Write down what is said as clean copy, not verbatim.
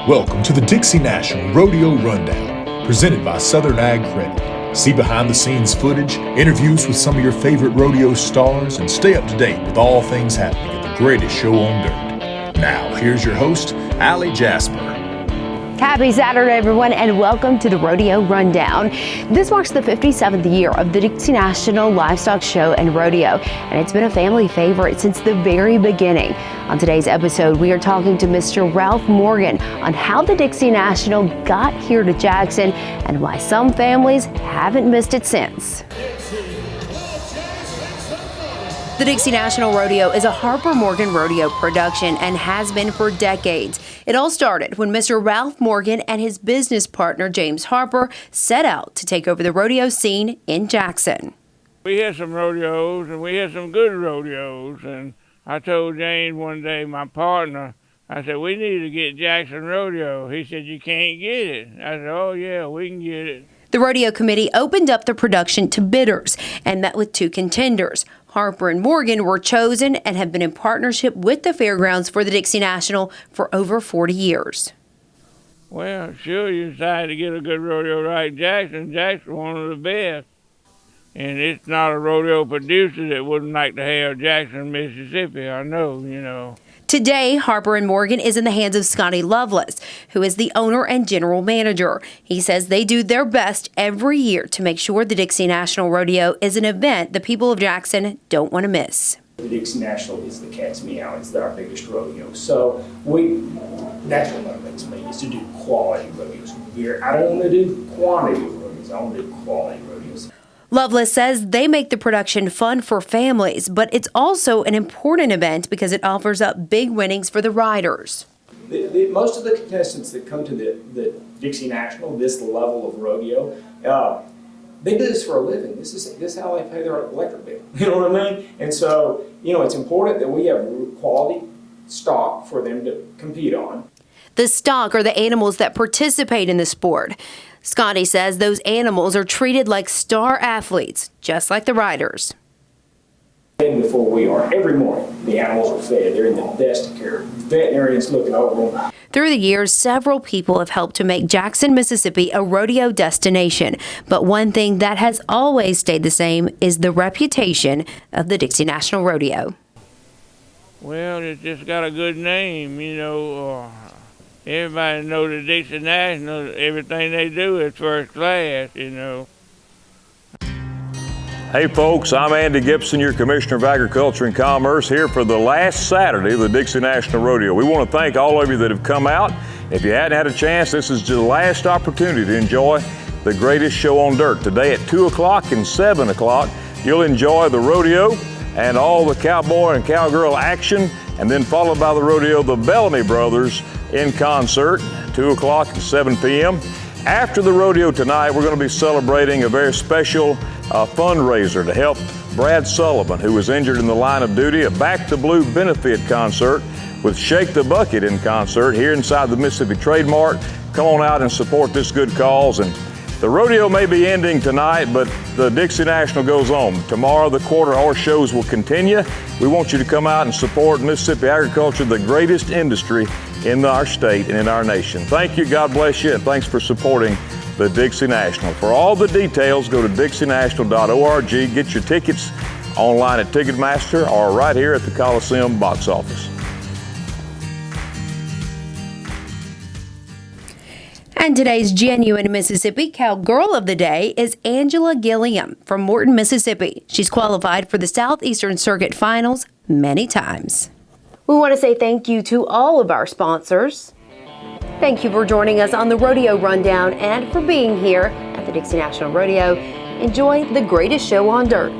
Welcome to the Dixie National Rodeo Rundown, presented by Southern Ag Credit. See behind-the-scenes footage, interviews with some of your favorite rodeo stars, and stay up to date with all things happening at the greatest show on dirt. Now, here's your host, Allie Jasper. Happy Saturday, everyone, and welcome to the Rodeo Rundown. This marks the 57th year of the Dixie National Livestock Show and Rodeo, and it's been a family favorite since the very beginning. On today's episode, we are talking to Mr. Ralph Morgan on how the Dixie National got here to Jackson and why some families haven't missed it since. The Dixie National Rodeo is a Harper Morgan rodeo production and has been for decades. It all started when Mr. Ralph Morgan and his business partner, James Harper, set out to take over the rodeo scene in Jackson. We had some rodeos, and we had some good rodeos, and I told James one day, my partner, I said, we need to get Jackson Rodeo. He said, you can't get it. I said, oh yeah, we can get it. The rodeo committee opened up the production to bidders and met with two contenders. Harper and Morgan were chosen and have been in partnership with the fairgrounds for the Dixie National for over 40 years. Well, sure, you decided to get a good rodeo right in Jackson. Jackson's one of the best. And it's not a rodeo producer that wouldn't like to have Jackson, Mississippi. I know, you know. Today, Harper and Morgan is in the hands of Scotty Loveless, who is the owner and general manager. He says they do their best every year to make sure the Dixie National Rodeo is an event the people of Jackson don't want to miss. The Dixie National is the cat's meow. It's our biggest rodeo. So that's what motivates me, is to do quality rodeos. I don't want to do quantity of rodeos. I want to do quality rodeos. Loveless says they make the production fun for families, but it's also an important event because it offers up big winnings for the riders. Most of the contestants that come to the Dixie National, this level of rodeo, they do this for a living. This is how they pay their electric bill. You know what I mean? And so, it's important that we have quality stock for them to compete on. The stock are the animals that participate in the sport. Scotty says those animals are treated like star athletes, just like the riders. And before we are, every morning, the animals are fed. They're in the best of care. Veterinarians looking over them. Through the years, several people have helped to make Jackson, Mississippi a rodeo destination. But one thing that has always stayed the same is the reputation of the Dixie National Rodeo. Well, it's just got a good name, everybody knows the Dixie National. Everything they do is first class, Hey folks, I'm Andy Gibson, your Commissioner of Agriculture and Commerce, here for the last Saturday of the Dixie National Rodeo. We want to thank all of you that have come out. If you hadn't had a chance, this is the last opportunity to enjoy the greatest show on dirt. Today at 2 o'clock and 7 o'clock, you'll enjoy the rodeo and all the cowboy and cowgirl action, and then followed by the rodeo, the Bellamy Brothers in concert, 2 o'clock and 7 p.m. After the rodeo tonight, we're going to be celebrating a very special fundraiser to help Brad Sullivan, who was injured in the line of duty, a Back the Blue benefit concert with Shake the Bucket in concert here inside the Mississippi Trade Mart. Come on out and support this good cause. And the rodeo may be ending tonight, but the Dixie National goes on. Tomorrow, the quarter horse shows will continue. We want you to come out and support Mississippi agriculture, the greatest industry in our state and in our nation. Thank you, God bless you, and thanks for supporting the Dixie National. For all the details, go to dixienational.org. Get your tickets online at Ticketmaster or right here at the Coliseum box office. And today's Genuine Mississippi Cowgirl of the Day is Angela Gilliam from Morton, Mississippi. She's qualified for the Southeastern Circuit Finals many times. We want to say thank you to all of our sponsors. Thank you for joining us on the Rodeo Rundown and for being here at the Dixie National Rodeo. Enjoy the greatest show on dirt.